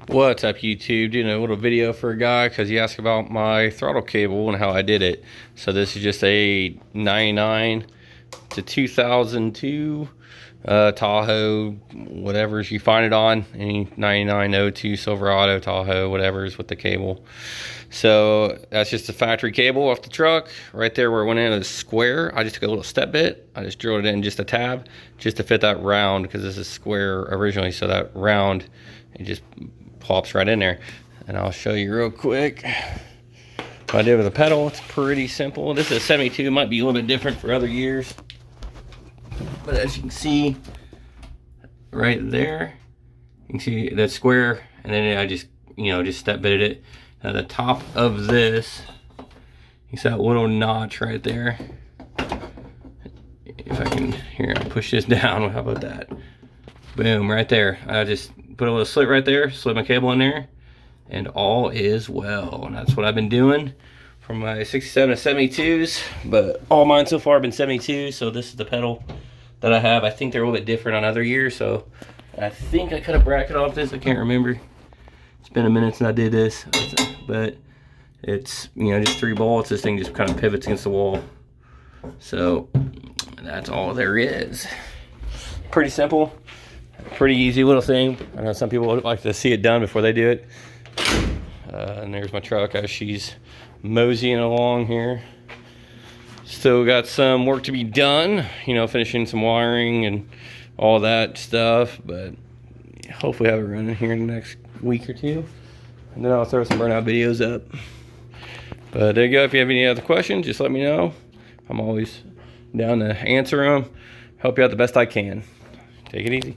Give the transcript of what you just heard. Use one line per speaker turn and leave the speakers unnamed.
What's up, YouTube? Doing a little video for a guy because he asked about my throttle cable and how I did it. So this is just a 99 to 2002 Tahoe, whatever you find it on, any 9902 Silverado, Tahoe, whatever is with the cable. So that's just a factory cable off the truck. Right there where it went in is square. I just took a little step bit. I just drilled it in just a tab just to fit that round, because this is square originally, so that round, it just plops right in there. And I'll show you real quick what I did with the pedal. It's pretty simple. This is a 72. It might be a little bit different for other years, but as you can see right there, you can see that square, and then I just step bitted it. Now the top of this, you see that little notch right there. If I can, here, I'll push this down. How about that? Boom, right there. I just put a little slit right there, slid my cable in there, and all is well. And that's what I've been doing from my 67 to 72s, but all mine so far have been 72, so this is the pedal that I have. I think they're a little bit different on other years, so I think I cut a bracket off this. I can't remember. It's been a minute since I did this, but it's, just 3 bolts. This thing just kind of pivots against the wall. So that's all there is. Pretty simple. Pretty easy little thing. I know some people would like to see it done before they do it. And there's my truck as she's moseying along here. Still got some work to be done, finishing some wiring and all that stuff, but hopefully have it running here in the next week or two. And then I'll throw some burnout videos up. But there you go. If you have any other questions, just let me know. I'm always down to answer them. Help you out the best I can. Take it easy.